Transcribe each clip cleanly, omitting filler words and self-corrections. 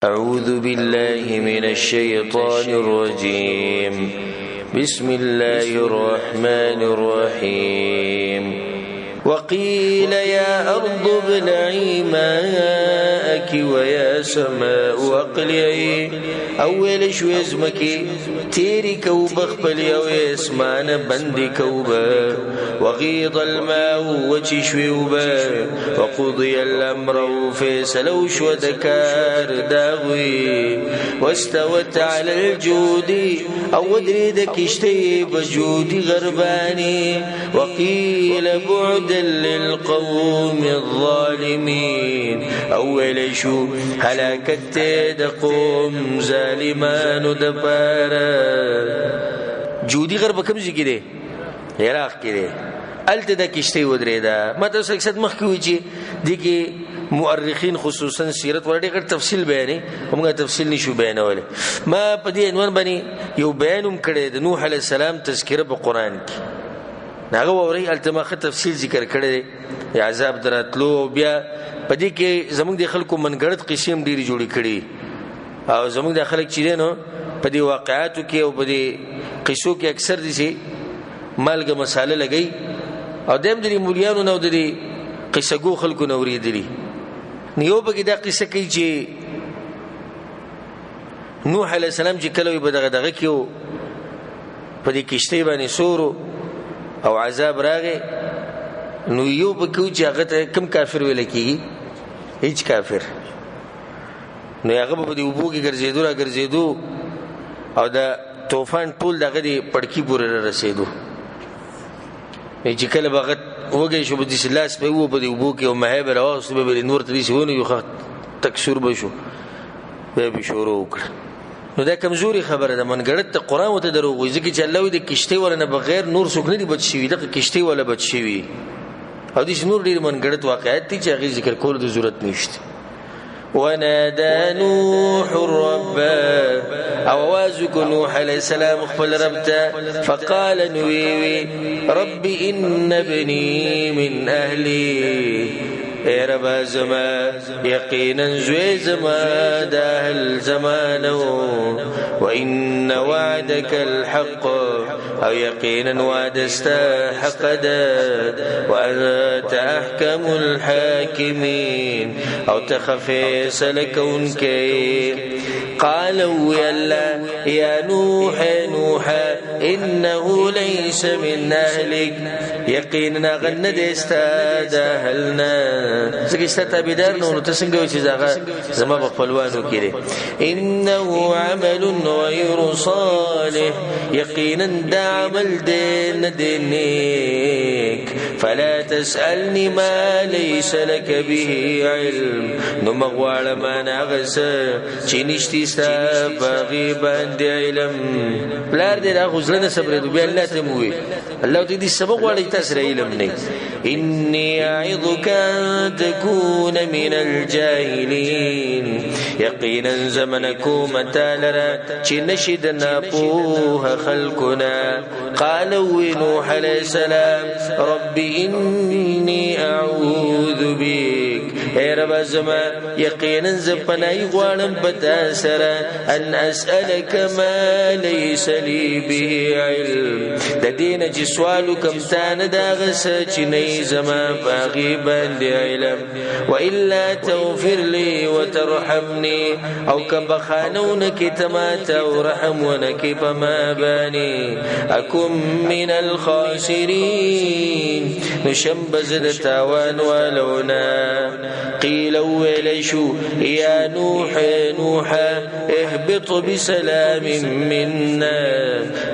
أعوذ بالله من الشيطان الرجيم بسم الله الرحمن الرحيم وقيل يا أرض ابلعي ماءك ويا سماء أقلعي أول شوي زمكي تيري كوبخ بلي أو اسمان بندي كوبا وغيض الماء وتشوي وبا وقضي الأمر فيسلو شو دكار داوي واستوت على الجود أو دريدك اشتي بجودي غرباني وقيل بعد للقوم الظالمين أول شو هلاكت دقوم ظالمان دبارا جودي غرب كم زي كده عراق كده ألت دا كشتي ودريدا ما تاسو اکسد مخکوی چی دیکی مؤرخین خصوصا سیرت ورډی غټ تفصیل بیانې همغه تفصیل نشو بیانوله ما په دې عنوان باندې یو بیانوم کړی د نوح علی السلام تذکره په قران کې هغه وری التماخه تفصیل ذکر کړی عذاب دراتلو بیا په دې کې زمونږ د خلکو منګړت قسم ډیری جوړی کړي او زمونږ د خلک چې نو په دې واقعاتو کې او په دې قصو کې اکثر دي مالګه مساله لګي او دیم د مولیانو نو د قصګو خلکو نو ورېدلی نیو به دا قصه کوي چې نوح علی السلام چې کله به دغه کېو په دې کشته باندې سورو او عذاب راغی نو یو به کو چې هغه ته کم کافر ویل کیږي هیڅ کافر نو هغه به دې وبو کې ګرځېدو او دا طوفان ټول دغه دې پړکی پورې رسیدو چې کله بغت وګي شو بدي سلاس په وو بدي وبو کې او مهابه راوس به نور تدي شونه یو خط تکسور بشو به شروع وکړ نو دا کمزوري خبره ده منګړت ته قران وته دروغ ځکه چې الله دې کشته ورنه بغیر نور څوک نه دی بچ شي دغه کشته ولا بچ شي او دې نور ډیر منګړت واقعیت دي چې هغه ذکر کول د ضرورت نشته ونادى نوح الرب أوازك نوح عليه السلام خبل ربته فقال نويوي رب إن ابني من أهلي اے رب زما یقینا زوی زما دا اهل زمانو وان وعدك الحق او یقینا وعدست حق ده وانت احكم الحاكمين او تخفي سلكونك قالوا يا نوح انه ليس من اهلك یقینا غند استاد اهلنا زګی ستاسو بيدار نو تاسو څنګه چې زغه زما په خپلوانو کې انه عمل غير صالح یقینا دا عمل دینک فلا تسألني ما ليس لك به علم نو مغواړه ما ناغس چې نشتی ستا باغي باندې علم بلار دې دا غزلنه صبر دې الله ته موي الله دې سبق وړي تاسو علم نه اني اعظك ان تكون من الجاهلين يقينا زمنكم متالرا چې نشدنا پوه خلقنا قالوا نوح عليه السلام رب اني اعوذ بك اے رب زما یقینا زپنای غوانم پتا سره ان اسالک ما ليس لي به علم د دین چې سوالو کم تان دا غس چې نه زما باغي باندې علم والا تغفر لي وترحمني او کم بخانون کی تمات او رحم ونکی پما بانی اكن من الخاسرين نشم بزد تاوان ولونا قيل وليشو يا نوح اهبط بسلام منا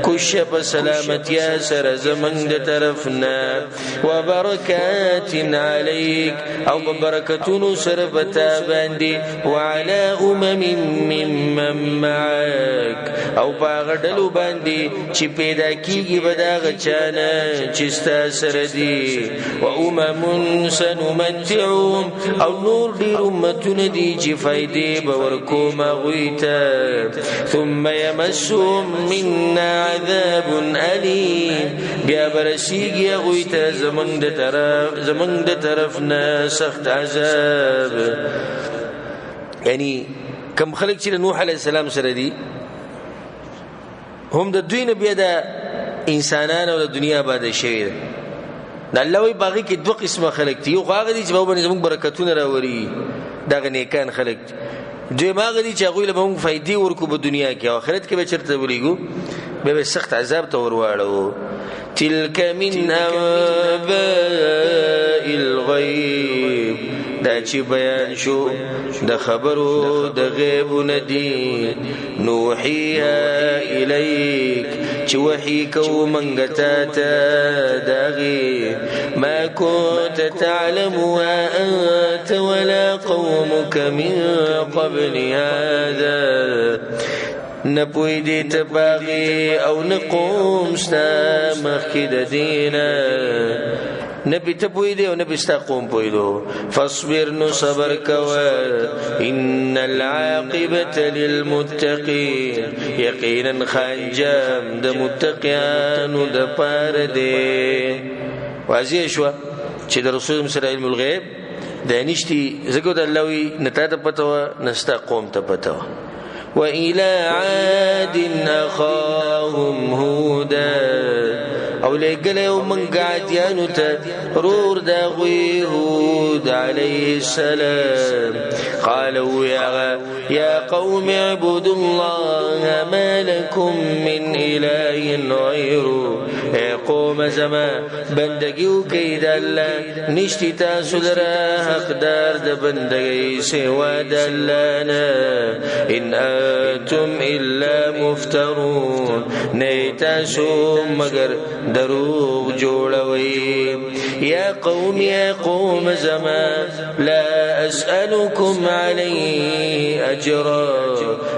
كشف سلامت يا سر زمن د طرفنا وبركات عليك او ببركتون سرفتا باندي وعلى ممن معك او باغدلو باندي چې پیدا کیږي بداغه چانه چې ستا سره دي سنمتعهم او نور ډیر امتونه دي چې فائدې به ورکوم غویته ثم يمسهم منا عذاب الیم بیا برسیږي غویته زمونږ د طرف نه سخت عذاب یعنی کم خلق چې نوح علیه السلام سره دي هم د دوی نه بیا د انسانان او د دنیا آباد شوی ده. الله وی باغی کې دوه قسمه خلق دي. یو هغه دي چې په باندې زموږ برکتونه راوري، دغه نیکان خلق دي. دوی هغه دي چې هغوی له موږ فائدې ورکو په دنیا کې او آخرت کې به چېرته ولېږو، بیا به سخت عذاب ته ورواړو. تلک من انباء الغیب، دا چې بیان شو د خبرو د غیبونه دي. نوحیها الیک، چې وحی کو منګ تا ته داغي. ما كنت تعلمها انت ولا قومك من قبل هذا، نپوی دی تباغی او نقوم ستا مخی دا دینا، نبی تپوی دی او نبی ستا قوم پوی دو. فاصبر نو صبر کوا، ان العاقبت للمتقین، یقینا خانجام دا متقیانو دا پار دی. واضح شوا چې د رسول صلی علم الغیب دا نشتی زکو دا اللوی نتا تا پتوا نستا قوم تا پتوا. وإلى عاد أخاهم هودا، او لګلو من عادیانو ته رور دا غوی هود علیه السلام. قالوا يا قوم اعبدوا الله ما لكم من إله غيره، اے قوم زما بندگیو کئی دا اللہ، نشتی تاسو لرا حقدار دا بندگی سوا دا اللہ نا. ان انتم الا مفترون، نئی تاسو مگر دروغ جوړوي. یا قوم زما لا اسألكم عليه اجرا،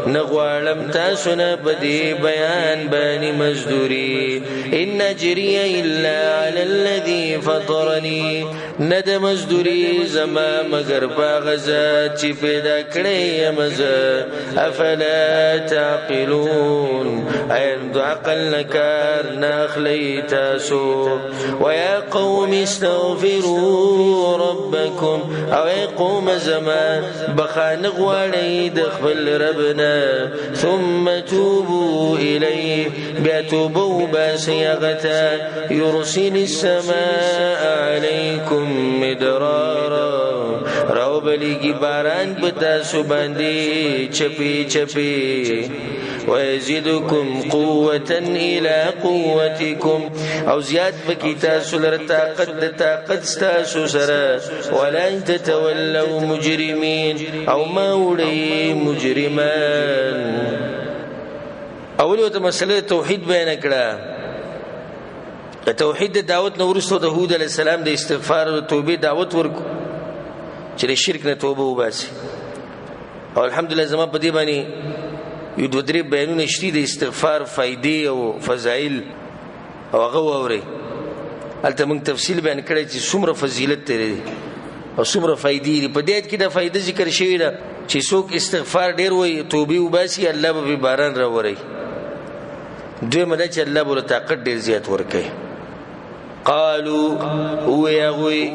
نغوالم تاسو نه بدی بیان بانی مزدوری. ان اجري الا على الذي فطرني، ند مزدوری زما مگر باغزا چې پیدا کړی مزه. افلا تعقلون، اين دو عقل نکار ناخلی تاسو. ويا قوم استغفروا ربكم، او اي قوم زما بخان غواړی د خپل ربنا. ثم توبوا الیه، بیا توبو باسیغتا. يرسل السماء عليكم مدرارا، راو بلیگی باران بتاسو باندی چپی چپی. ويزيدكم قوة إلى قوتكم، او زیاد بکی تاسو لر طاقت ستاسو سرا. ولا تتولوا مجرمين، او ما وړي مجرمان. اولی ته مسله توحید بیان کړه. توحید د دعوت نو ورسته د هود علی السلام د استغفار او توبې دعوت ورکو چې شرک نه توبه وباسي. او الحمدلله زما په دې باندې یو دوه درې بیانونه شته د استغفار فائدې او فضایل، او هغه ووري. هلته موږ تفصیل بیان کړی چې څومره فضیلت لري او څومره فائدې. په دې کې دا فائدہ ذکر شوی ده چې څوک استغفار ډیر وایي، توبې وباسي، الله به باران راوري. دوی مده چې الله بوله طاقت ډیر زیات ورکوي. قالوا ويغوي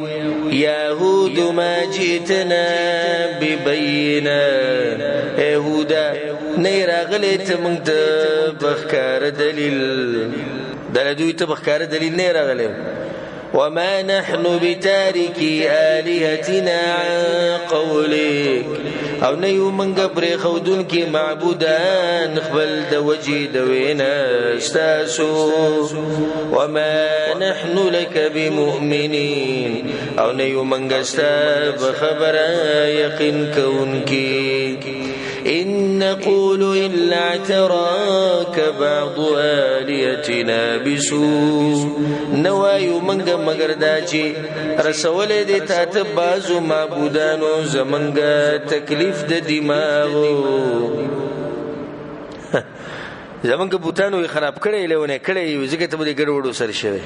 يا هود ما جئتنا ببينا، يهودا نيراغلت من بخكار دليل، دلدوي تبخكار دليل نيراغلت. وما نحن بتاركي آلهتنا عن قولك، او نیو منگا پری خودون کی معبودان خبل د وجی دوینا استاسو. وما نحن لك بمؤمنين، او نیو منگا استا بخبر یقین کون کی. إن نقول إلا اعتراك بعض آليتنا بسوء، نوايو منگا مگر داچی رسول دی تات بازو معبودانو زمنگا تکلیف د دماغو. زمنگا بوتانو خراب کړی لیونه کړی ځکه ته به ګډوډو سر شوی.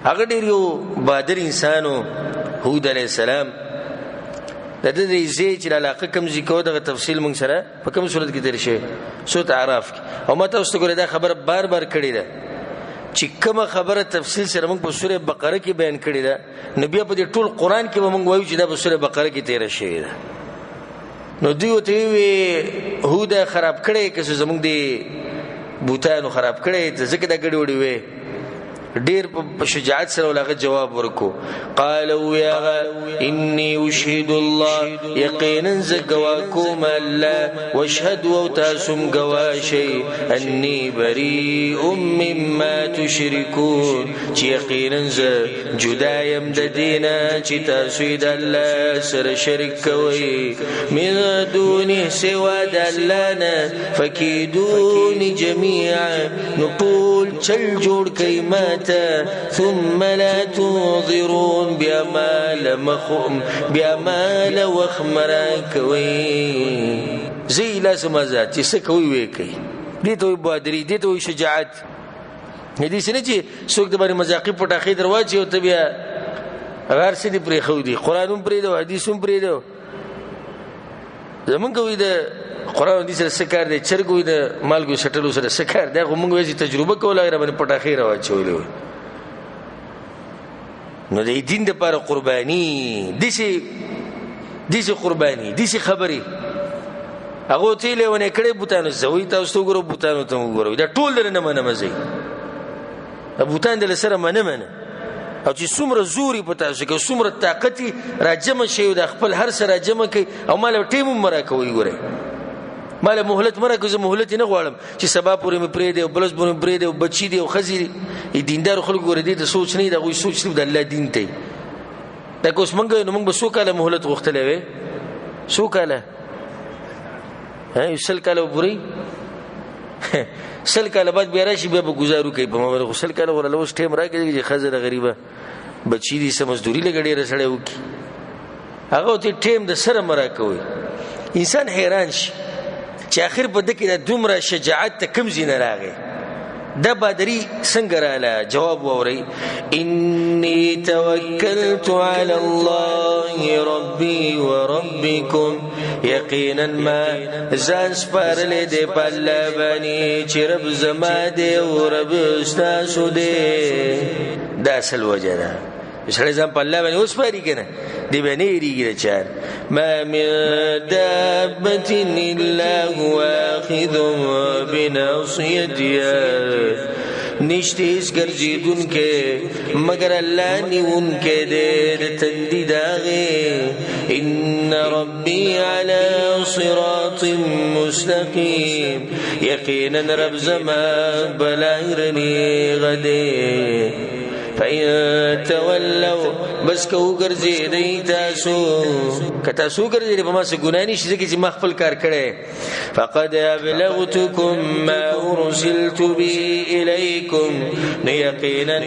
هغه ډیر یو بادر انسانو هود علیه السلام. د دې زی چې علاقه کم ذکر دغه تفصیل مونږ سره په کوم صورت کې تیر شي سورۃ اعراف کې. او ماته اوس ته ګوره دا خبره بار بار کړې ده چې کومه خبره تفصیل سره مونږ په سورۃ بقره کې بیان کړې ده، نبی په دې ټول قران کې مونږ وایو چې دا په سورۃ بقره کې تیر شي ده. نو دوی ته وی هودا خراب کړي که زمونږ دی بوتانو خراب کړي ته ځکه دا ګډ وډي وي ډیر په شجاعت سره ولغه جواب ورکو قالوا يا اني اشهد الله يقينا زغواكم الله واشهد وتاسم غواشي اني بريء مما تشركون چې یقینا ز جدا يم د دینه چې تاسو د الله سره شریک کوي من دونه سوا د الله نه فكيدوني جميعا نقول چل جوړ کای ما ثم لا تنظرون بأمال وخمرا کوي زي لازم ذات چې څه کوي وی کوي دي ته بادری دي ته شجاعت دې سنه چې څوک د باندې مزاقي پټاخې دروازه او ته بیا غار سي دي پرې خو دي قرانم پرې دو حدیثم پرې دو زمونږ کوي د قران دې سره سکار دي چرګوي د مالګو شټلو سره سکار دا موږ وځي تجربه کوله باندې پټاخې راوچولې نو د دین لپاره قرباني دي قرباني دي خبري هغه ته له ونه کړي بوتانو زوي تاسو ګورو بوتانو ته ګورو دا ټول نه منه مزي بوتان د سره منه او چې څومره زوري پتا شي که څومره طاقت راجم شي د خپل هر سره راجم کوي او مال ټیم مرا کوي ګوره مال مهلت مرا کوي مهلت نه غواړم چې سبا پورې مې پرې دی او بلس پورې پرې دی او بچی دی او خزي دیندار خلک ګوره دي ته سوچ نه دی غوي سوچ د الله دین ته دا کوس منګ نو موږ به سو کاله مهلت غوښتلې وې سو کاله سل کاله پورې سل کاله بعد بیا راشي بیا به گزارو کوي په ما سل کاله ورله اوس ټیم راکړي چې خزر غریبه بچی دي سم مزدوري لګړي رسړې وکي هغه ته ټیم د سره مرا کوي انسان حیران شي چې اخر په دکې د دومره شجاعت ته کم زینه راغی دا بادری څنګه رااله جواب ووري اني توکلت على الله ربي وربكم یقینا ما ځان سپارلې دې په الله باندې چې رب زما دې او رب تاسو دې دا اصل وجه ده سړی ځان په الله باندې اوس پاري کنه دی باندې ریږي چار ما من دابة الا هو اخذ بناصيتها نشته اس ګرځیدون کې مگر الله نیون کې دې تندې داغه ان ربي على صراط مستقيم یقینا رب زما بلایرنی غده فإن تولوا بس کو ګرځي دی تاسو کته سو ګرځي په ما څه ګناه نشي چې ما خپل کار کړي فقد ابلغتكم ما ارسلت به اليكم يقينا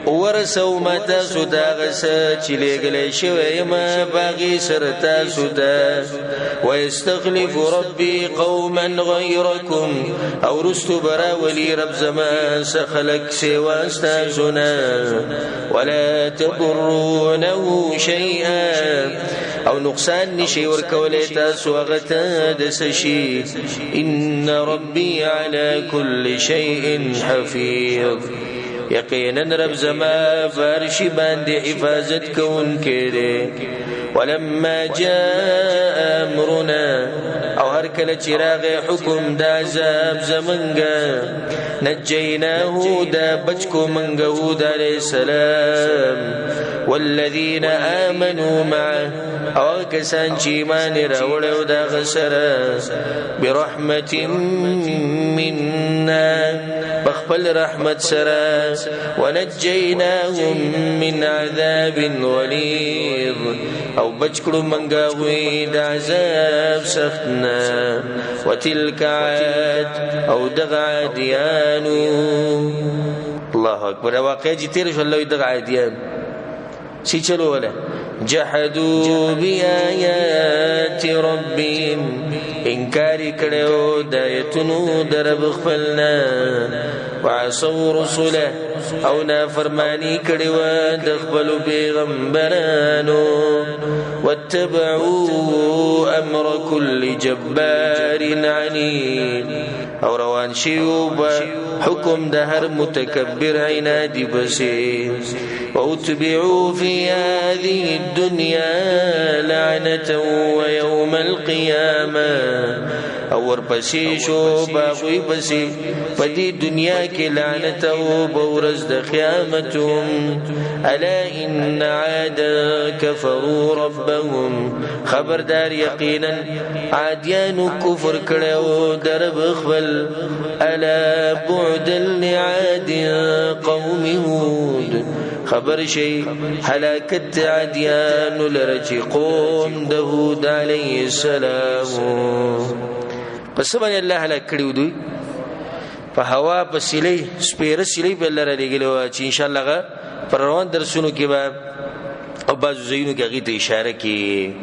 ورسو متا سوداغس چې لګلې شوی ما باغي سرتا سودا ويستخلف ربي قوما غيركم او رست برا ولي رب زمان سخلق سوا استاذنا ولا تضرونه شيئا او نقصان نشي ورکولې تاسو هغه ته د سشي ان ربي على كل شيء حفيظ یقینا رب زما فرش باندې حفاظت کوونکی دی ولما جاء امرنا او هر کله چې راغی حکم د عذاب زمنګ نجیناه دا بچکو منګ هود علیہ السلام والذین آمنوا معه او کسان چې ایمان راوړل دا غسره برحمت منا بخبل رحمت سره ونجیناهم من عذاب غلیظ او بچکړو منګاوي د عذاب سختنا وتلك عاد او دغ عادیانو الله اکبر واقع دي تیر شو الله دغ عادیان سی چلو ولا جحدوا بآيات ربهم انکار کړو د ایتونو درب خپلنا وعصوا رسله او نافرمانی کړو د خپل پیغمبرانو واتبعوا امر كل جبار عنيد او روان شیو حکم د هر متکبر عنادی بسی واتبعوا في هذه الدنيا لعنة لعنة ويوم القيامة اور پسی شو باغوی پسی پدی دنیا کی لعنت و بورز د قیامتم الا ان عاد كفروا ربهم خبردار یقینا عادیانو کفر کړو درب خپل الا بعد لعاد قوم هود خبر شي هلاكت عادیان لرجی قوم داود علیه السلام پس باندې الله هلاک کړیو دوی په هوا په سیلې سپیره سیلې په لاره لګلو چې ان شاء الله پر روان درسونو کې به او بعضو زینو کې هغه ته اشاره کی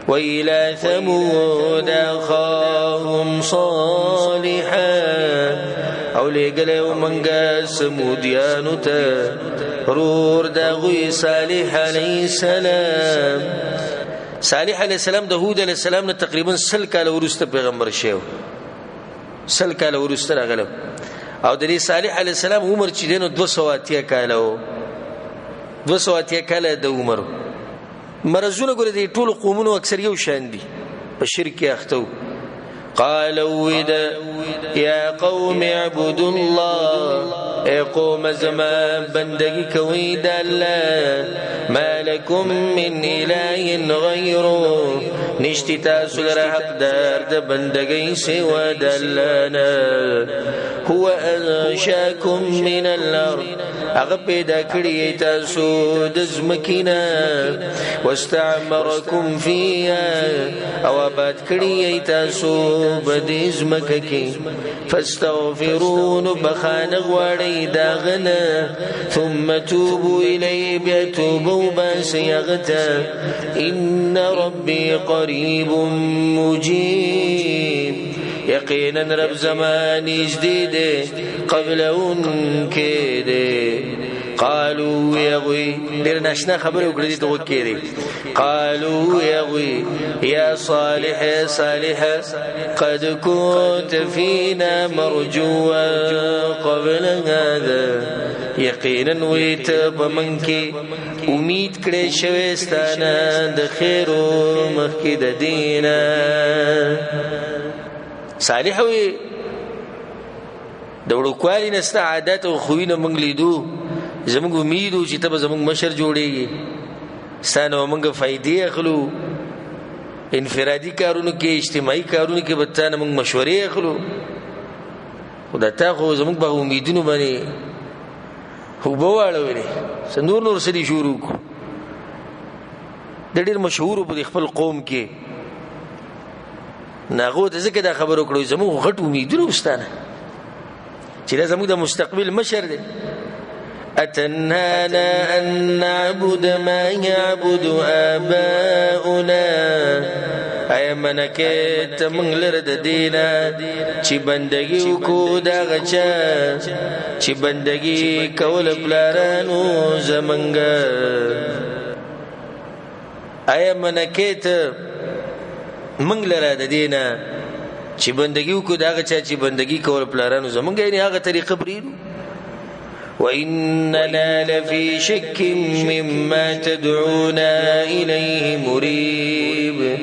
وإلى ثمود أخاهم صالحا او لګلو منګه سمودیانو ته رور دغوی صالح علیه السلام صالح علیہ السلام د هود علیہ السلام نه تقریبا 100 کال ورسته پیغمبر شو 100 کال ورسته راغلو او د صالح علیہ السلام عمر چې دینو 200 کال 200 کال د عمر مرزونه ګره دي ټول قومونو اکثر یو شان دي په شرک اختو قالوا يا قوم اعبدوا الله اے قوم زمان بندگی کوي د الله ما لكم من اله غيره نشتی تاسو لره حقدار د بندگی سوا د الله هو انشاكم من الارض هغه پیدا کړی تاسو د زمکینا واستعمركم فيها او آباد کړی تاسو بدې زمکه کې فاستغفرون بخانه غواړي داغنا ثم توبوا إليه بيتوبوا باسيغتا إن ربي قريب مجيب يقينا رب زماني جديد قبل انكده قالوا يا غوي ډیر ناشنا خبره وکړه دي ته وکړي قالوا يا غوي يا صالح يا صالح قد كنت فينا مرجوا قبل هذا یقینا ویت بمنکی امید کړې شوې ستانه د خیر او مخکې د دینه صالح وي د وړوکوالي نسته عادت او خوینه مونږ لیدو زموږ امیدو چې ته به زموږ مشر جوړیږي ستانه موږ فائدې اخلو انفرادي کارونو کې اجتماعي کارونو کې به تانه موږ مشورې اخلو خدا تا خو زموږ به امیدونو باندې خو بواړو سندور نور سړي شروع کو د ډېر مشهور په خپل قوم کې ناغو ته ځکه دا خبرو کړو زموږ غټ امیدونو وستانه چې دا زموږ د مستقبل مشر دی أتنهانا أن نعبد ما يعبد آباؤنا ایا منکه ته موږ لره د دینا چې بندگی وکړو دا غچا چې بندگی کول پلارانو زمنګ ایا منکه ته موږ لره د دینا چې بندگی وکړو دا غچا چې بندگی کول پلارانو زمنګ یې هغه طریقه پریرو وإننا لفي شك مما تدعونا إليه مريب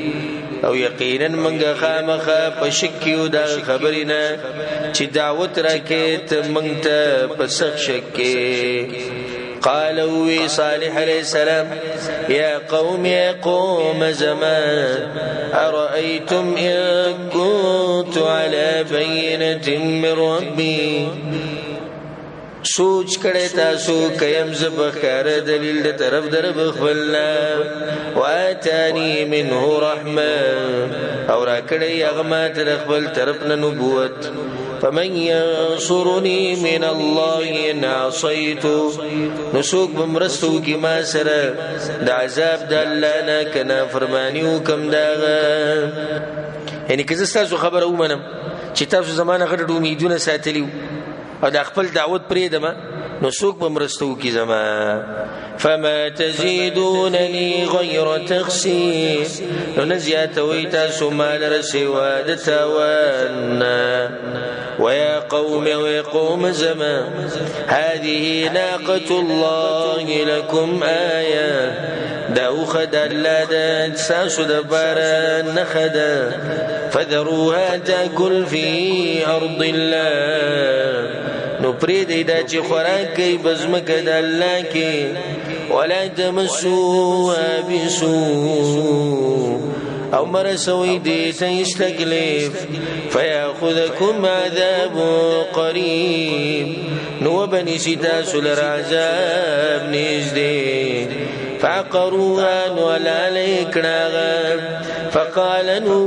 او یقینا منګه خامخه په شک یو دا خبرینا چې دعوت راکې ته مونږ ته په سخت شک قالوا صالح عليه السلام يا قوم زمان أرأيتم إن كنت على بينة من ربي سوچ کړه تاسو کيم زبخار دلیل د طرف در بخلنا واتاني منه رحمه او را کړه یغما تر خپل طرف نه نبوت فمن ينصرني من الله ان عصيت نسوک بمرستو کی ما سره د عذاب د الله نه کنا فرمانیو کم داغه یعنی که تاسو خبر اومنم چې تاسو زمانه غړ امیدونه ساتلیو او د خپل دعوت پرې دمه نو څوک به مرستو کی زما فما تزيدونني غير تخسير نو نزياتوي تاسو مال رسوا د تاوان ويا قوم زما هذه ناقة الله لكم آية دا اوخه د الله ده ستاسو دپاره نښه ده فذروها تاکل فی ارض الله نو پرېږدئ دا چې خوراک کوي په ځمکه د الله کې ولا تمسوها بسوء او مرسوي دې ته هیڅ تکلیف فیاخذکم عذاب قریب نو بنیسي تاسو لره عذاب نږدې فعقروها نو حلاله کړه فقال نو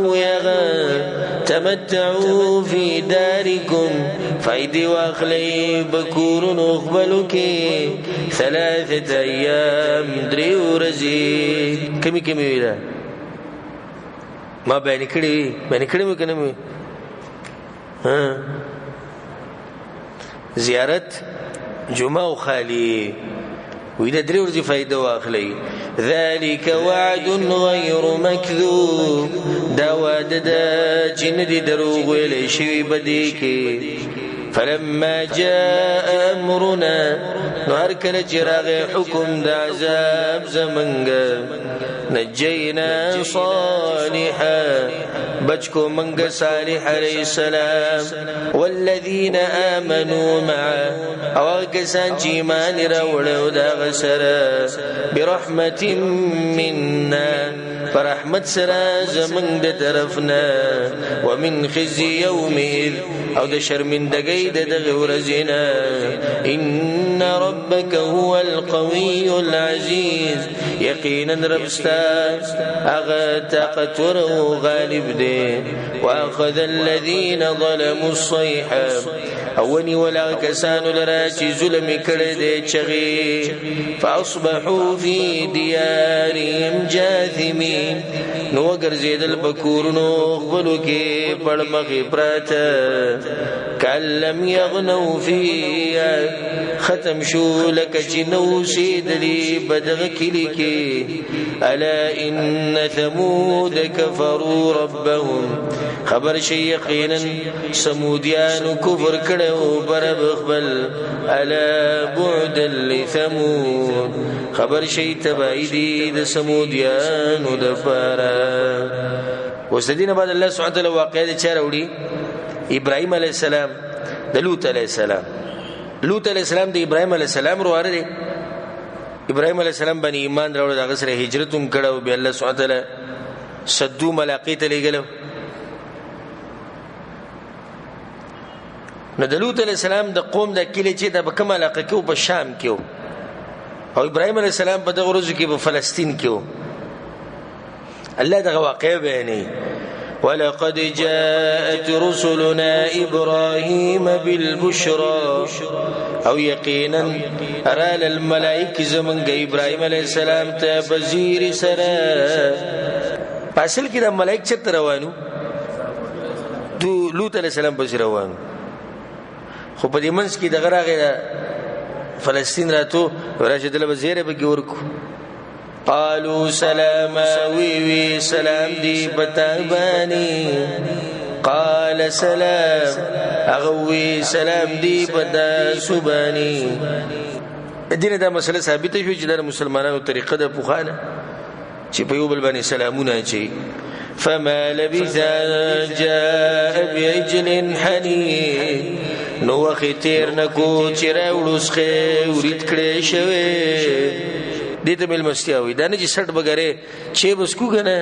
تمتعوا فی دارکم فایدې واخلئ بکورونو خپلو کې 3 ایام 3 ورځې کمی وي ده ما بیان کړی مو که نه مې زیارت جمعه او خالی وی دا 3 ورځې فایده واخلئ ذلك وعد غیر مکذوب دا وعده ده چې نه دي دروغ ویلی شوي په دې کې فلما جاء امرنا نو هر کله چې راغی حکم د عذاب زمنګ نجینا صالحا بچکو منګ صالح علیہ السلام والذین آمنوا معه او کسان چې ایمان راوړل دا غسره برحمت منا فرحمت سره زمنګ د طرفنا ومن خزي يومئذ او د شرمندګۍ د دغه ورځې ان ربك هو القوي العزيز یقینا ربستا هغه طاقتور او غالب دی واخذ الذين ظلموا الصيحه اونی ولا کسانو لرا چې ظلم کړي دي چغي فاصبحوا في ديارهم جاثمين نو ګرځیدل بکورونو خپلو کې پړمخې پراته کلم یغنو فیها ختم شو لکه چې نو سیدلی بدغه کلی کې الا ان ثمود كفروا ربهم خبر شي یقینا سمودیانو کفر کړو برب خپل الا بعد لثمود خبر شي تبعیدی د سمودیانو د فارا وسدینه بعد الله سبحانه وتعالى واقعه چاره وړي ابراهيم عليه السلام د لوط عليه السلام لوط عليه السلام د ابراهيم عليه السلام ورواره دي ابراهيم عليه السلام باندې ایمان راوړل دغه سره هجرت هم کړو به الله سبحانه وتعالى صدو ملاقات لګلو نو د لوط عليه السلام د قوم د کلی چې د کوم علاقه کې په شام کې او ابراهيم عليه السلام په دغه ورځ کې په فلسطین کې الله دغه واقعه بیانوي ولقد جاءت رسلنا إبراهيم بالبشرى او یقینا ارال الملائکه زمنګ ابراهيم عليه السلام ته بزیر سره پاسل کې د ملائکه چت روانو دو لوط عليه السلام بزیر روانو خو په دې منځ کې دغه راغی فلسطین راتو ورشد له وزیره به ورکو قالوا سلاما وی سلام دی بتابانی قال سلام اغوی سلام دی بدا سبانی دینه دا مسله ثابته شو چې د مسلمانانو طریقه د پوخانه چې په یو بل باندې سلامونه چي فما لبث جاء بعجل حنين نو ختیر نکو چې راوړسخه ورید کړي شوی دې ته مل مستیاوي دا نه چې سټ بغره چې بسکو کنه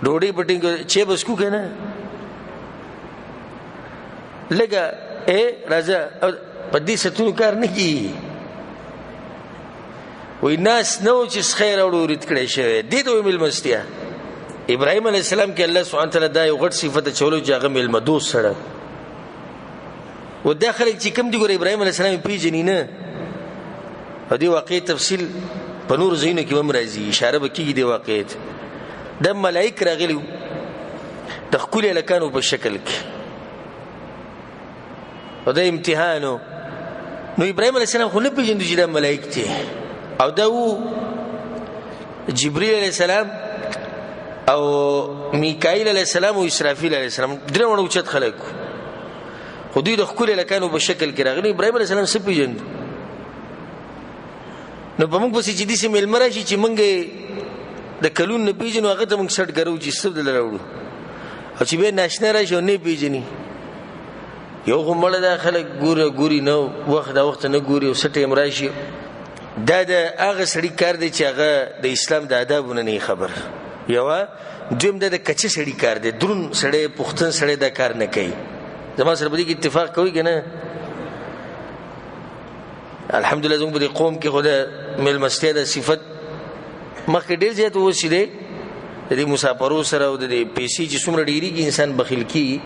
ډوډۍ پټینګ چې بسکو کنه لګا راځه پدې ستونو کار نه کی وې ناس نو چې خیر اورید کړي شوی دې ته مل مستیا ابراهيم عليه السلام کې الله سبحانه وتعالى دا یو غټ صفته چولو چې هغه مل مدوس سره و داخل چې کوم دی ګور ابراهيم عليه السلام پیژنې نه دې واقع تفصیل په نور زینو کې هم راځي اشاره وکړي دی واقعیت د ملائک راغلي د خپل لکانو په شکل کې او د امتحانو نو ابراهيم عليه السلام خو نه پیژندل چې د ملائک دي او دا جبريل عليه السلام او میکائیل علیہ السلام او اسرافیل علیہ السلام درې وړو چت خلک خو دوی د خپل لکانو په شکل کې راغلي ابراهيم عليه السلام سپیجند نو په موږ پسې چې داسې میلمه راشي چې موږ د کلون نه پیژنو هغه ته موږ سټ ګرو چې څه دله راوړو او چې بیا ناشنا راشي او نه پیژني یو خو مړه دا خلک ګوري نه وخت دا وخت نه ګوري او څه ټایم راشي دا د هغه سړي کار دی چې هغه د اسلام د آدابونه نه خبر یوه دویم دا د کچه سړي کار دی درون سړی پختن سړی دا کار نه کوي زما سره په دې کې اتفاق کوي که نه الحمدلله زموږ په دې قوم کې خو د میلمستیا د صفت مخکې ډېر زیات اوسې دی د دې مسافرو سره او د دې پیسې چې څومره ډېرېږي انسان بخیل کېږي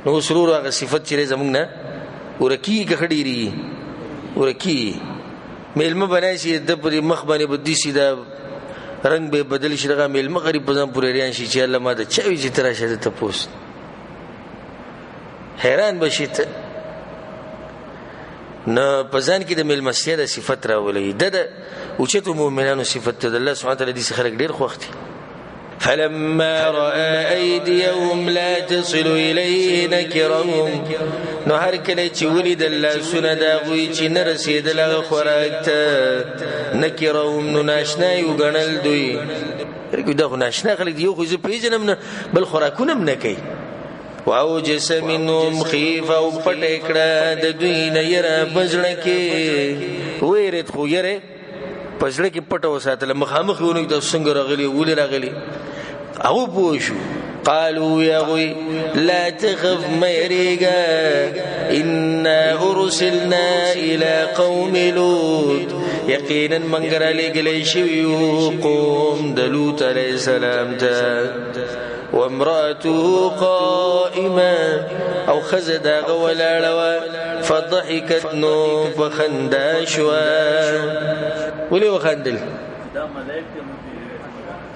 نو اوس ورو هغه صفت چې دی زموږ نه ورکېږي که ښه ډېرېږي ورکېږي میلمه به ناشي د په دې مخ باندې به دیسي دا رنګ به بدل شي دغه میلمه غریب په ځان پورې ریان شي چې الله ما د چا وي چې ته راشه د تپوس حیران به شي ته نه په ځان کې د میلمستیا د صفت راولي د اوچتو مؤمنانو صفت د الله سبحانه وتعالی دې خلک ډېر خوښ دي فلما رأى أيديهم لا تصل إليه نكرهم نو هر کله چې ولید الله سونه دا غوي چې نه رسیدل هغه خوراک ته نکرهم نو ناشنا یو ګڼل دوی دا خو ناشنا خلک دی یو خو زه پیژنم نه بل خوراکونه هم نه کوي واوجس منهم خیفه او پټ کړه د دوی نه یره بزړه کې ویرت خو یره پزړه کې پټ وساتله مخامخ ونه د څنګه راغلی ولې راغلی او پوښو قالوا يا غوي لا تخف ميريغا إنا أرسلنا إلى قوم لوط يقينا منغر لغلي شويو قوم دلوت عليه السلام تا وامرأته قائمة أو خزد غولا فضحكت نو فخنداشوا ولي وخندل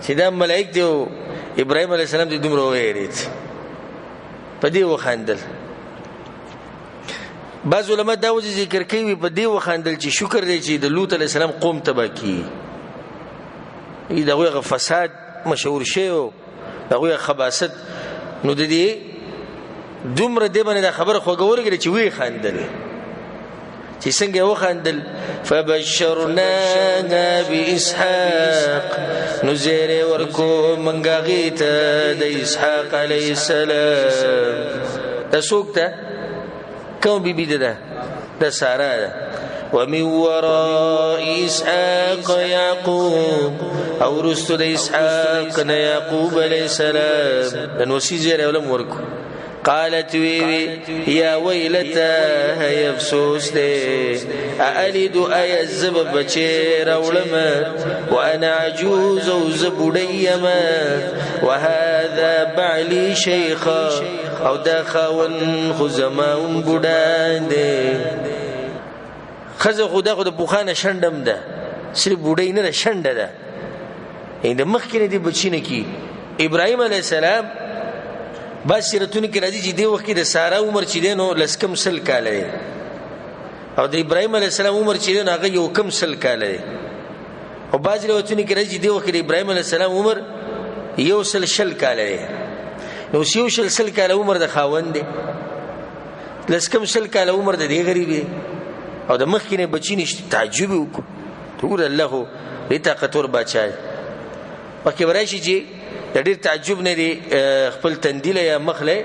سیدا ملائک دیو ابراهيم عليه السلام دې دومره وېریت په دې وخندل بعض علما دا وځي ذکر کوي په دې وخندل چې شکر دی چې د لوط عليه السلام قوم تبا کی دغه فساد مشهور شی او دغه خباثت نو د دې دومره دې باندې خبره خوګورګي چې وی خندل چې څنګه وخندل فبشرناها بإسحاق نزير ورکو منغاغیت د اسحاق علیه السلام دا څوک ده کوم بیبي ده د ساره ده ومن وراء اسحاق يعقوب او رستو د اسحاق نه يعقوب علیه السلام نو سی زیر ولم ورکو قالت وي يا ويلتا هي افسوس دي أألد أي الزب بچير أولما وأنا عجوز وزبوديما وهذا بعلي شيخا أو داخاون خزمان بودان دي خزه خدا خود بوخانه شندم ده سری بودای نه شنده ده این د مخکینه دی بچینه کی ابراهيم عليه السلام باسرتون کې راځي چې دی وخت کې د ساره عمر چې دینو لسکم سل کاله او د ابراهيم عليه السلام عمر چې دینو هغه یو کم سل کاله او باز له کې راځي دی وخت کې د ابراهيم عليه السلام عمر یو سل شل کاله نو یو سل کاله عمر د خاوند دی لسکم سل کاله عمر د دی غریب او د مخکینه بچی نشته تعجب وکړه ټول الله دې طاقتور بچای پکې ورایشي چې د ډېر تعجب نه دی خپل تندیله یا مخله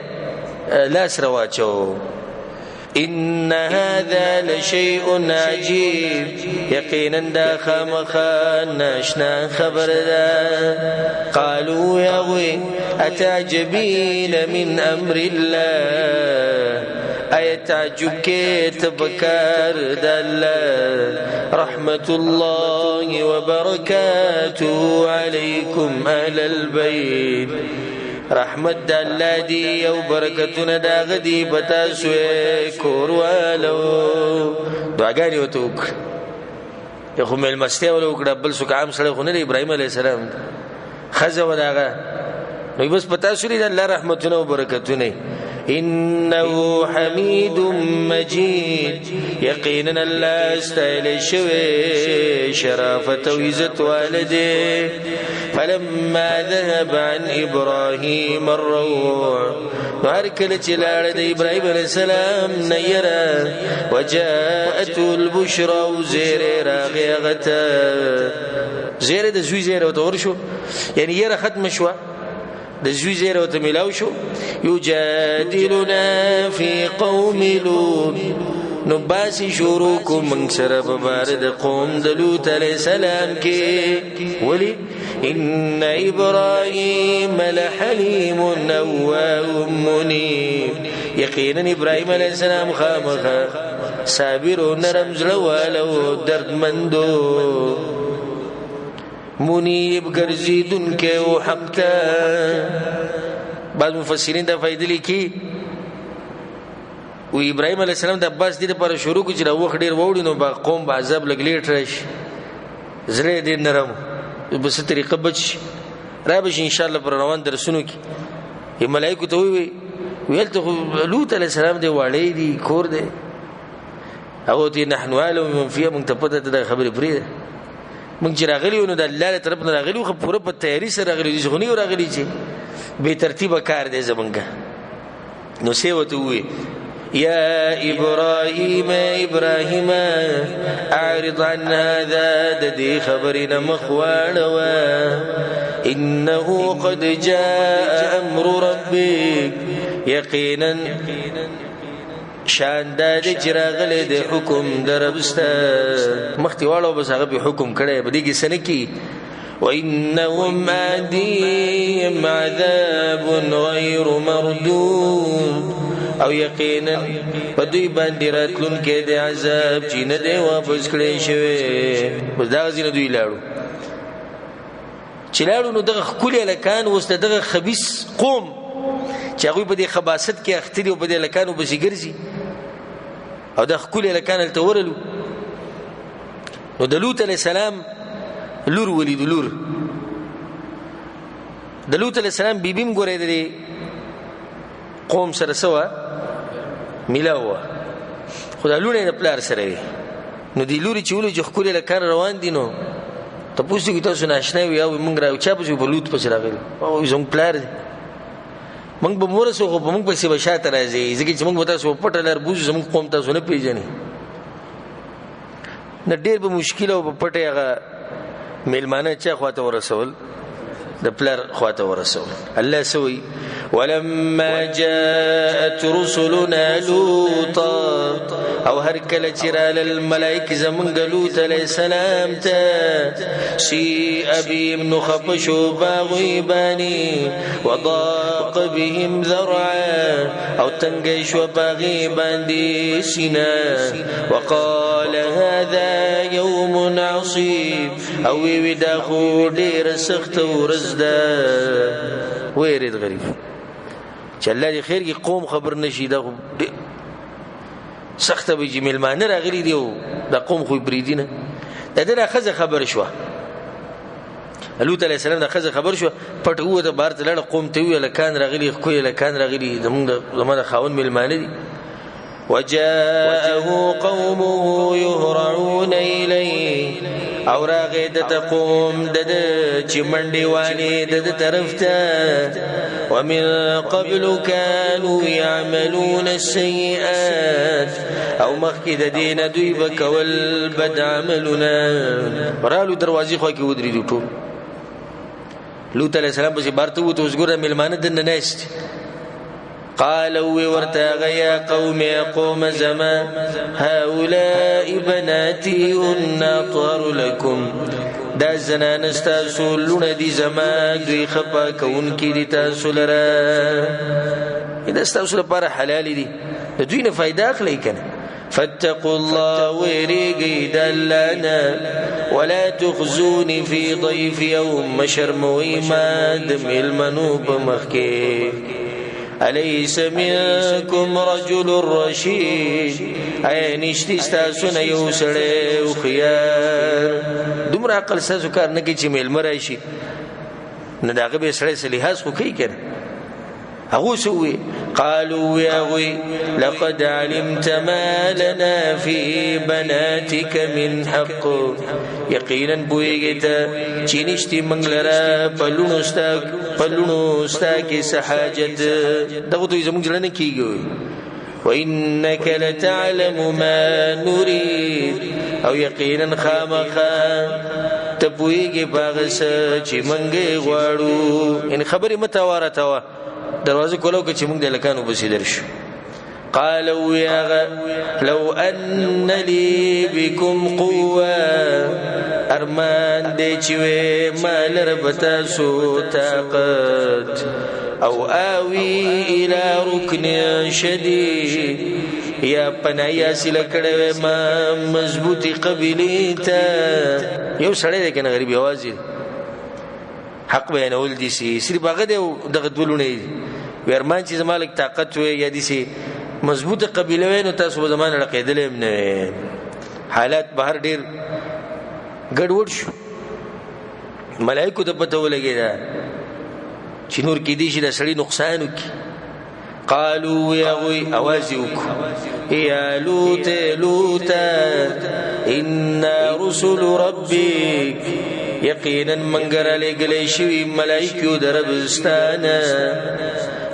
لاس رواچو ان هذا لشيء عجيب یقینا دا خامخا ناشنا خبر دا قالوا يا وي اتعجبين من امر الله اي تعجب کې تبکر د الله رحمت الله وبركاته عليكم اهل البيت رحمت د الله دی او برکتونه دا غدي پتا سوې کوروالو دعاګانی وتوک یو هم المسته ولو کړه بل څوک عام سره خو نه ابراهيم عليه السلام خزه وداغه نو بس پتا سوې د الله رحمتونه او برکتونه انه حميد مجيد يقينا الله استایل شوی شرافت او عزت والده فلما ذهب عن ابراهيم الروع هر کله چې لاړ د ابراهیم علیه السلام نه یره وجاءته البشرى وزیر راغی غته زیر د زوی زیر ورته ورشو یعنی یره ختم شو د زوی زیر ورته ملاو شو یجادلنا فی قوم لوط نو باسی شروع کو من سره په بار د قوم د لوط علیہ السلام کې ولی ان ابراهیم لحلیم اواه منیب یقینا ابراهیم علیہ السلام خامخا صابر و نرم زړه دردمندو منیب ګرځیدون کې او حق ته بعض مفسرین دا فائدې لیکي و ابراهیم علیہ السلام د عباس دې لپاره شروع کو چې دا وخت ډیر ووري نو با قوم با عذاب لګلیټ راشي زړه دې نرم بس طریقه بچ را به ان شاء الله پر روان درسونو کې ملائکه ته وی ویل ته لوط علیہ السلام دې واړې دي کور دې او دې نحنو علم من فيها من تپته د خبرې پرې من چې راغلی نو د الله طرف نه راغلی خو پوره په تیاری سره راغلی چې غنی راغلی چې به ترتیب کار دې زمونږه نو سیوته وی يا إبراهيم إبراهيم أعرض عن هذا ددي خبرنا مخوانا إنه قد جاء أمر ربك يقينا شان دادی چراغله د حکم دربستا مختی والو بس هغه به حکم کړي بدی کې سنکی وانهم عادیم عذاب غیر مردود او یقینا بدوی باندې راتلون کې د عذاب چې نه دی واپس کړي شوی بس دا غزینه دوی لاړو چې لاړو نو دغه خولي لکان وست دغه خبيث قوم چې هغه په دې خباثت کې اختری او په دې لکانو بس ګرځي او د خولي لکان تورلو نو د لوط علیہ السلام لور ولید لور د لوط علیہ السلام بیبیم ګورې د قوم سره سوا ملاوه خدای لونه د پلار سره وي نو دی لوري چې ولې خولي لکان روان دي نو ته پوښتنه کوي تاسو ناشنا وي او موږ راو چا په لوط پس راغلی او زموږ پلار موږ به مورسو خو موږ په سی بشاته راځي ځکه چې موږ به تاسو په پټه لار بوزو زموږ قوم تاسو نه پیژني نه ډېر به مشکل او په پټه هغه ملمانه چا خواته ورسول د پلار خواته ورسول الله سوي ولما جاءت رسلنا لوطا او هر کله چې رال الملائکه زمونږ لوط علیہ السلام ته شي ابي من خفشوا باغي باني وضاق بهم ذرعا او تنگش وباغي باندې سینا وقال هذا يوم عصيب او ودا خو ډیر سخت ورزدا ويرد غریب چې الله دې خیر کې قوم خبر نشي دا سخت به جمیل مان راغلی دی دا قوم خو بریدینه دا خزه خبر شو لوط علیہ السلام دا خزه خبر شو پټ هو د بار ته لړ قوم ته ویل کان راغلی خو یې لکان راغلی زموږ خاون ملمان دي وجاءه قومه يهرعون إليه او راغی د تقوم د چمنډي وانی د طرف ته ومن قبل كانوا يعملون السيئات او مخکې د دین دوی وکول بد عملنا ورالو دروازې خو کې ودرې دي ټول لوط علیہ السلام په بارته وته وسګره ملمانه د ننست قالوا ورتاغ يا قوم زمان هؤلاء بناتي هن أطهر لكم دا زنان استاسو لونه دي زمان دوی خپا کون کی دي تاسو لرا دا استاسو لپاره حلال دي دوی نه فائدہ اخلي کنه فاتقوا الله ويريقي دلنا ولا تخزوني في ضيف يوم مشرموي ما دم المنوب مخكي أليس منكم رجل رشيد أي نشتي استاسون يوسر وخيار دمر عقل ساسو کار نکی چې مل مرایشي نه داغه به سړی سلیحاس خو کوي کنه هغه سوي قالوا يا غوي لقد علمت ما لنا في بناتك من حق یقینا بویګه چینشتي منګلرا پلونو ستا کې سحاجت دغه دوی زموږ جوړنه کیږي وانك لتعلم ما نريد او یقینا خامخا تبویګه باغس چې منګي غواړو ان خبرې متوارته دروازه کولو کې چې موږ د لکانو بسې درشو قالوا يا لو ان لي بكم قوه ارمان دې چې مال ربتا سو طاقت او آوي الى ركن شديد یا پنایا سیل کړه ما مضبوطی قبیله ته یو سړی دی کنه غریب आवाज حق بیانول دي سي صرف هغه دغه دولونه ورمان چې زمالک طاقت وي یا دي سي مضبوطه قبیله وي نو تاسو په زمانه لقیدلې نه حالات بهر ډیر ګډوډ شو ملائکه ته پته ولګی دا چې نور کې دي چې د سړی نقصان وکي قالوا يا غوي اوازيك يا لوط ان رسل ربك یقینا منګر لګلې شوی ملائکه دربستانه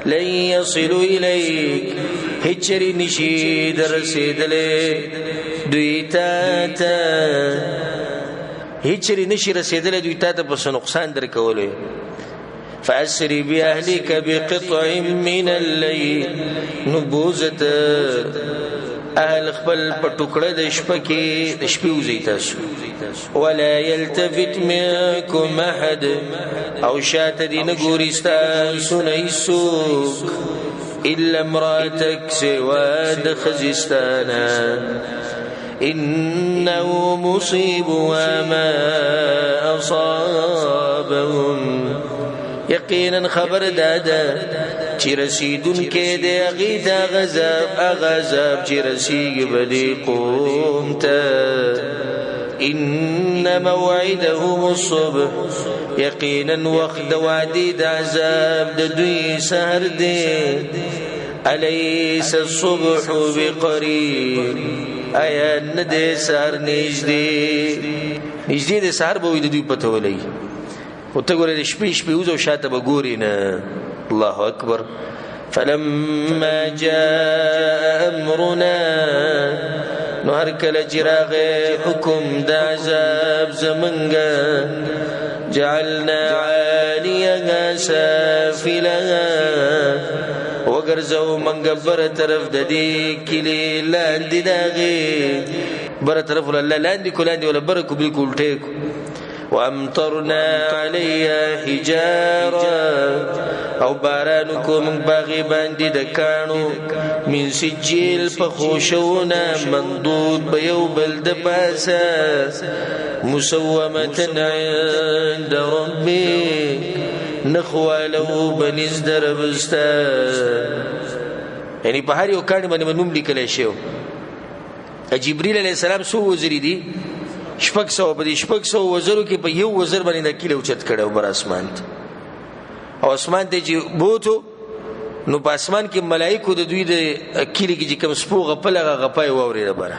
لن يصلوا اليك هچری نشي درسیدلې دوی ته هچری نشي رسیدلې دوی ته په نقصان درکولې فاسري باهلك بقطع من الليل نبوزت اهل خپل په ټوکړه د شپې د شپې وزیتاس ولا يلتفت منكم احد او شات دین ګورستا سنيسوك الا امراتك سوى خزستانا انه مصيب وما اصابهم یقینا خبر دادا چې رسیدون کې د غیدا غضب چې رسیږي بدی قوم ته ان موعدهم الصبح یقینا وقت وعدی د عذاب د دوی سحر دی الیس الصبح بقریب آیا ندې سحر نږدې د سحر به د دوی پته ولګي او ته ګورې شپې وځو شاته به ګوري نه الله اکبر فلما جاء امرنا نو هر کله جراغ حکم د عذاب زمنګا جعلنا عاليها سافلها وګرځو منګ بر طرف د دې کلی لاندې داغه بر طرف الله لاندې کولاندې ولا بر کو بالکل ټیک وامطرنا عليها حجاره او بارانکم باغی باندې د کانو من سجیل فخوشونا مندود بیو بلد باسا مسومة عند ربی نخوالو بنز دربستا یعنی په هر یو کانی باندې نوم لیکل شو جبرئیل علیہ السلام سو وزری دی شپږ سو په دې شپږ سو وزرو کې په یو وزر باندې د کیلو چت کړو بر اسمان او اسمان ته چې بوتو نو په اسمان کې ملائکه د دوی د کلی کې کوم سپو غپلغه غپای ووري بره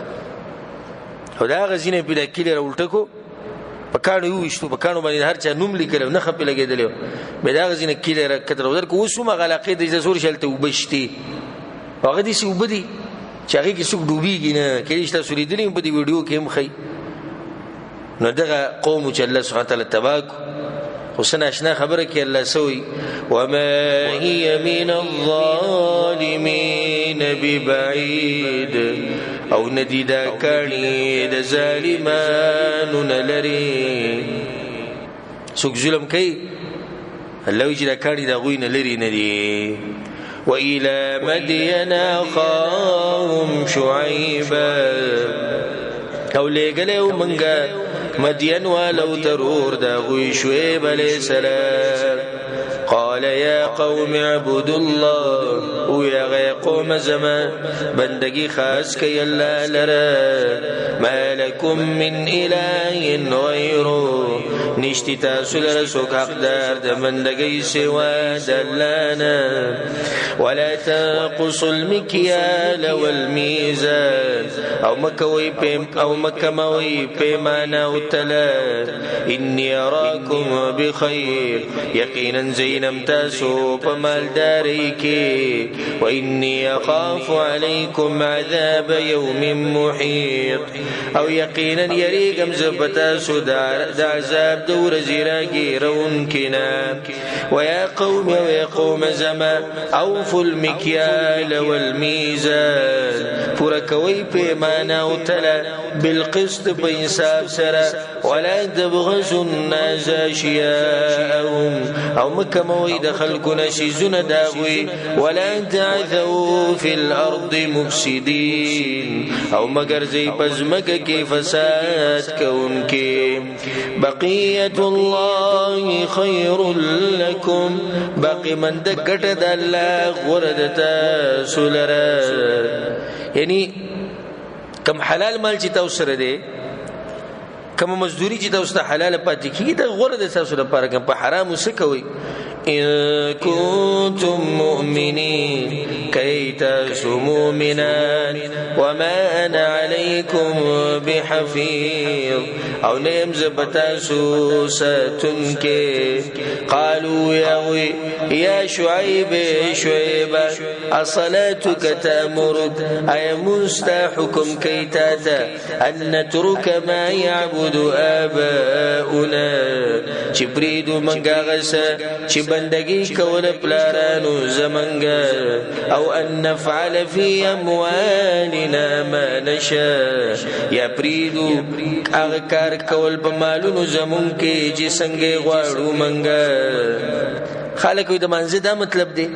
او دا غزینه په د کلی راولټکو په کانو یو وشتو په کانو باندې هر چا نوم لیکل نه خپل لګیدل به دا غزینه کلی را کتر ودر کو وسومه غلاقې د زور شلته وبشتي هغه دي سی وبدي چې هغه کې څوک ډوبېږي نه کې رښتا سوري دي په دې ویډیو کې هم خي نو دغه قوم چې الله سبحانه وتعالى تباک حسن اشنا خبره کې الله سوي وما هي من الظالمين ببعيد او ندیدا کانی د ظالمانو نلری څوک ظلم کوي الله چې دا کانی دا غوی نلری ندی وإلى مدين أخاهم شعيبا او لګلو منګه مدين ولو ترور دا غوي شعيب عليه السلام قال يا قوم اعبدوا الله ويا قوم زمان بندگی خاص كي الله لرا ما لكم من إله غيره نشتی تاسو لره څوک حقدار د بندګۍ سوا د الله نه ولا تنقصوا المكيال والميزان او مکموي پیمانه او تله اني اراكم بخير یقینا زینم تاسو په مالداري کې واني اخاف عليكم عذاب يوم محيط او یقینا یریګم زبتاسو د عذاب د ورځې راګیرونکنا ويا قوم زما اوفوا المكيال والميزان فرکوي پیمانه او تله بالقسط په انصاف سره ولا تبغسوا الناس اشياءهم او مکموي د خلکو نشيزونه داوي ولا تعثوا في الارض مفسدين او مگر زي پزمکه کې فساد کوونکې بقيه الله خير لكم باقي من د ګټه د الله غردتا سولره یعنی کم حلال مال چې تاسو سره دی کم مزدوری چې تاسو ته حلال پاتې کیږي د غوړه د تاسو لپاره کم په حرام وسکوي ان كنتم مؤمنين كي تاسوا مؤمنان وما انا عليكم بحفيظ او نیم زبتاسو ساتنکه قالوا يا شعيب اصلاتك تأمرك اي مستحكم كي تاتا ان نترك ما يعبد آباؤنا چې پریدو منګه غسه چې بندگی کول پلارانو زمنګا او ان نفعل في اموالنا ما نشاء یا پریدو هغه کار کول په مالونو زمون کې چې څنګه غواړو منګا خالق د منځ دا مطلب دی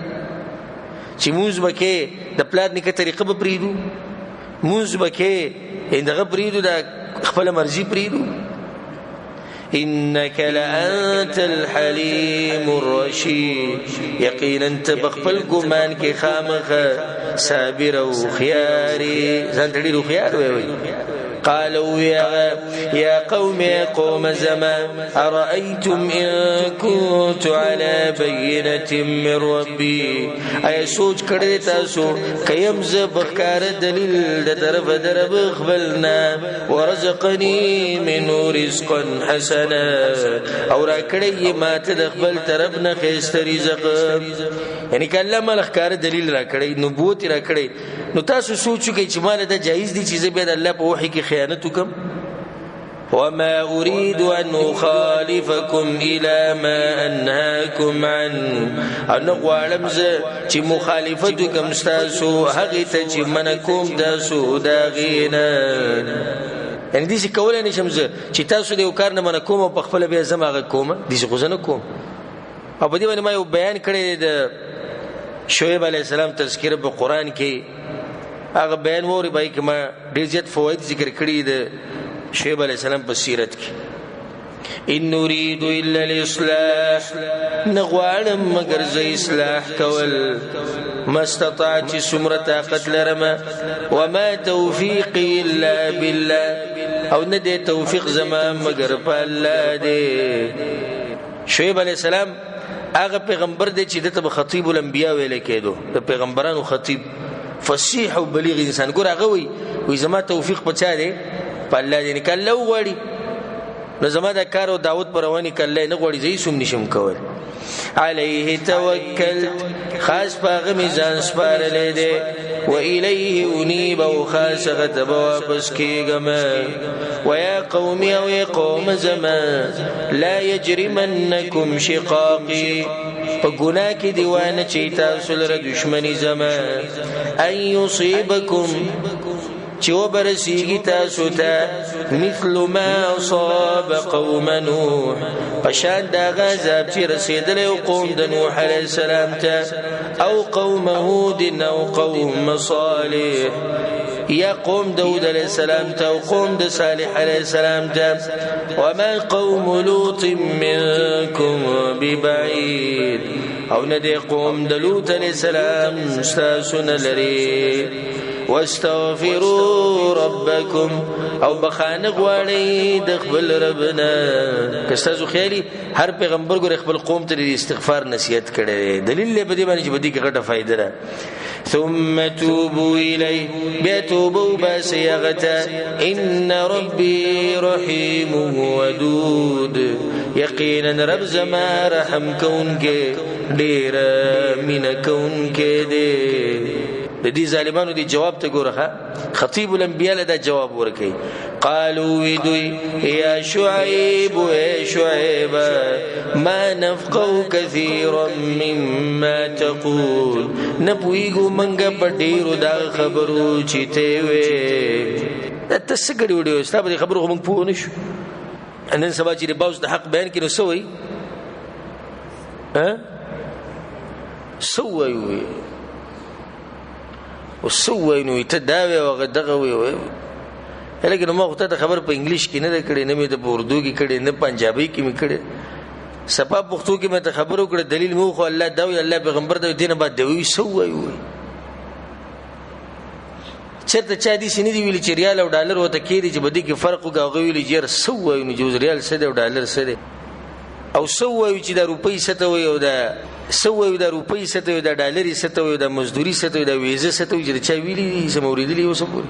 چې موږ بکې د پلان نیکه طریقه به پریدو موږ بکې اندغه پریدو د خپل مرزي پریدو انك لانت الحليم الرشيد يقينا انت بخبل ګمان کې خامخه صابر او خياري ځان تړي رو خيار وي قالوا يا قوم زمان أرأيتم إن كنت على بينة من ربي أي سوچ کړی تاسو کيم ز بخکار دلیل د طرف در بخبلنا ورزقني من رزقا حسنا او را کړی ما ته د خپل طرف نه خيست رزق یعنی کله ملخکار دلیل را کړی نبوت را کړی نو تاسو سوچو کې چې مال دا جایز دي چې زه به د الله په وحي کې خیانت وکم وما اريد ان اخالفكم الى ما انهاكم عنه ان غوالم ز چې مخالفت کوم تاسو هغه ته چې منکم تاسو دا غینا یعنی دې څه کولای نشم زه چې تاسو دې وکړ نه منکم او په خپل به زماغه کوم دې څه غوښنه کوم او په دې باندې ما یو بیان کړی د شعیب علی السلام تذکرہ په قران کې هغه بیان ووري بای کما ډیر زیات فواید ذکر کړی د شعیب علیہ السلام په سیرت کې ان نريد الا الاصلاح نغوالم مگر ز اصلاح کول ما استطاعت سمره طاقت لرما وما توفيقي الا بالله او نه دې توفیق زما مگر په الله دې شعیب علیہ السلام هغه پیغمبر دی چې دته خطیب الانبیاء ویل کېدو د پیغمبرانو خطیب فصیح او بلیغ انسان ګور هغه وي زما توفیق پچا دی په الله دې کله وغوړي نو زما د کار او دعوت پرواني کله نه غوړي زې سم نشم کول عليه توکلت خاص پاغه میزان سپارلې دې و الیه انیب او خاص غتب واپس کېګم ويا قوم او قوم زمان لا يجرمنكم شقاقي په ګناه کې دیوانه چې تاسو لره دشمنی زمان ان يصيبكم چې وبرسیږي تاسو ته مثل ما اصاب قوم نوح پشان دا غذاب چې رسیدل قوم د نوح علیه السلام ته او قوم هود او قوم صالح یا قوم داود علیہ السلام تا و قوم دا صالح علیہ السلام تا وما قوم لوط منکم ببعید او ندی قوم دا لوط علیہ السلام استاسون لری واستغفروا ربکم او بخانه غواړئ د خپل ربنا. که ستاسو خیالي هر پیغمبر ګور خپل قوم ته استغفار نصیحت کړي دلیل به دې باندې چې بدی کې غټه فائدہ ده. ثم توبوا الیه بیا توبه باسي غتا ان ربي رحیم ودود یقینا رب زما رحم کون کې ډیر مين کون کې دې. د دې ظالمانو دی جواب ته ګوره خطیب الانبیاء له جواب ورکړي. قالوا ویدوی یا شعیب اے شعیب ما نفقه كثيرا مما تقول نپویګو منګه پټیرو دا خبرو چیته وې د تسګړی وډیو ستاسو خبرو موږ پوه نشو. نن سبا چې باوس د حق بیان کینو سوې سوې وسوي نو تداوي وغدغه وي لکه ما خو ته خبر په انګلیش کې نه کړې نه مې د اردو کې کړې نه پنجابي کې مې کړې سپا پښتو کې مې ته خبرو کړې دلیل مو خو الله دا الله پیغمبر دا دینه بعد دی سوي وي چرته چا دي سینې دی ویل چې ریال او ډالر وته کېږي چې بدی کې فرق وګاغوي ویل جیر سوي نو جوز ریال څه دی او ډالر څه دی او سوي چې د روپۍ څه وي او د سوي د روپۍ څه وي د ډالر څه وي د مزدوري څه وي د ویزه څه وي چې چا ویلي سم اوریدلی اوس پورې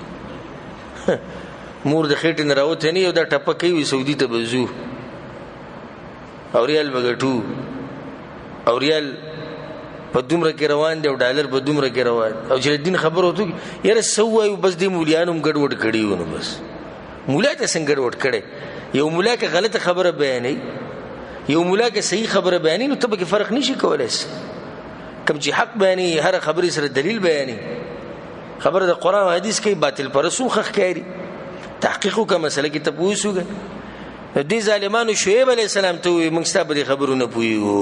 مور د خېټ نه راوته نه یو د ټپکې وي سعودي ته بزو او ریال بغټو او ریال په دومره کې روان دی او ډالر په دومره کې روان او چې دین خبر وته یاره سوي بس دی مولیانو ګډوډ کړي ونه بس مولا ته څنګه ګډوډ کړي یو مولا کې غلط خبره بیانې یو مولا کې صحیح خبره بیانې نو ته به فرق نشي کولای کوم چې حق بیانې هر خبرې سره دلیل بیانې خبره د قران او حدیث کې باطل پرسو خخ کاری تحقیق کوم مسله کې ته پوښوګ دې ظالمانو شعیب علی السلام ته موږ ستاسو خبرونه پویو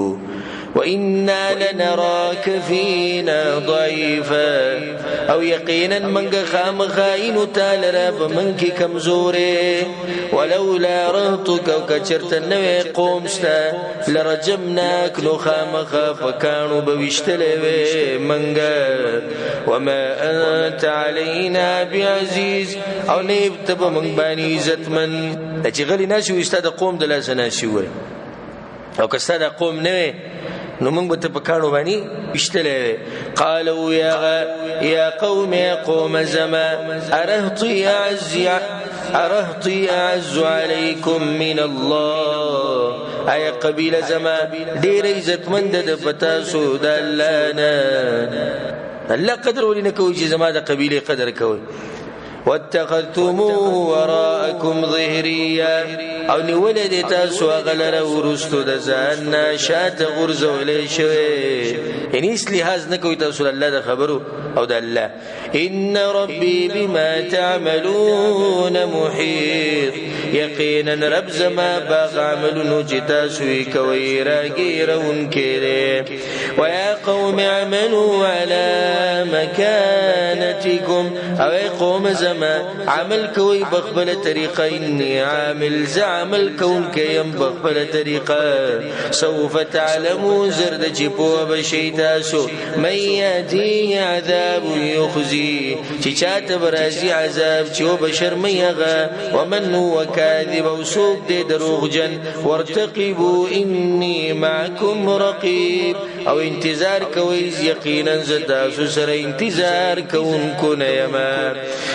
وإنا لنراك فينا ضعيفا او يقينا من خامخائن تالرا بمنك كمزوري ولولا رهطك وكچرت نوي قومستا لرجمناك نو خامخا فكانوا بوشتلوي منغا وما أنت علينا بعزيز او نيبتب من باني عزت من لچه غلي ناشو استاد قوم دلا سناشو او کستاد قوم نوي نو موږ به ته په کانو باندې اشتلې قالوا يا قوم يا قوم زما ارهطي اعز عليكم من الله اي قبيله زما ډېر عزت مند د پتا سو د الله نه الله قدر ولینه کوي چې زما د قبيله قدر کوي واتخذتموه وراءكم ظهريا او نولد تاسو غلره ورستو د ځان شات غرزولې شوی ان اس لحاظ نه کوي تاسو الله د خبرو او د الله ان ربي بما تعملون محيط یقینا رب زما باغ عملونو چې تاسو یې کوي راګیرون کړي ويا قوم اعملوا على مكانتكم او قوم زما عمل کوي بخبل طریقه اني عامل عمل كون كيم بخبل طريقه سوف تعلموا زرد جپو بشيتاسو من ياتي عذاب يخزي چات برازي عذاب چو بشر ميغا ومن هو كاذب وسوق دي دروغجن وارتقبوا اني معكم رقيب او انتظار کوي يقينا زتاسو سر انتظار كون كن يما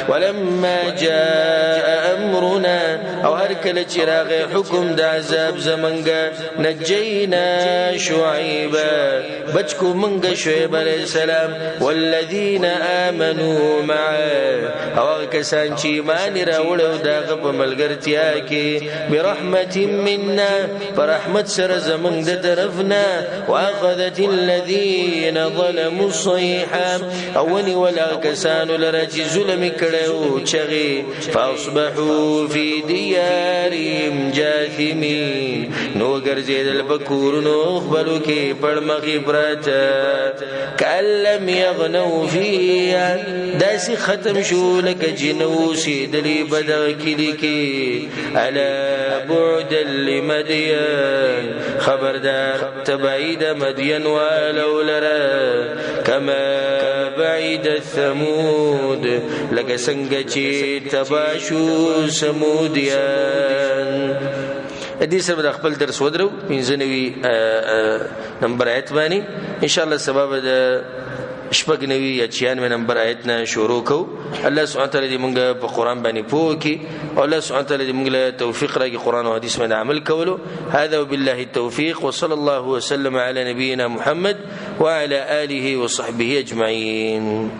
ولما جاء امرنا او هر کله چراغ حکم د عذاب زمنګ نجینا شعیب بچکو منګ شعیب علیہ السلام والذین آمنوا معه او کسان چې ایمان راوړل دغه په ملګرتیا کې برحمت منا فرحمت سره زمنګ د طرفنا واخذت الذين ظلموا الصيحه اول ولا کسان لرج ظلم کړو چغي فاصبحوا في ديارهم جاثمين نو ګرځیدل بکورونو خپلو کې پړمخې پراته کلم یغنو فیها داسې ختم شو لکه جنو سیدلی بدغ کلی کې الا بعد لمدین خبردار تبعید مدین ولو لرا کما بعيد الثمود لك سنگچی تباشو سمودیان. دې سره د خپل درس ودرو 95 نمبر آیت باندې ان شاء الله سبب د شپږنوي یا 96 نمبر آیت نه شروع کو. الله سبحانه وتعالى دې موږ په قران باندې پوه کړي او الله سبحانه وتعالى دې موږ له توفیق راکړي قران او حديث باندې عمل کولو. هذا وبالله التوفيق وصلى الله وسلم على نبينا محمد وعلى آله وصحبه أجمعين.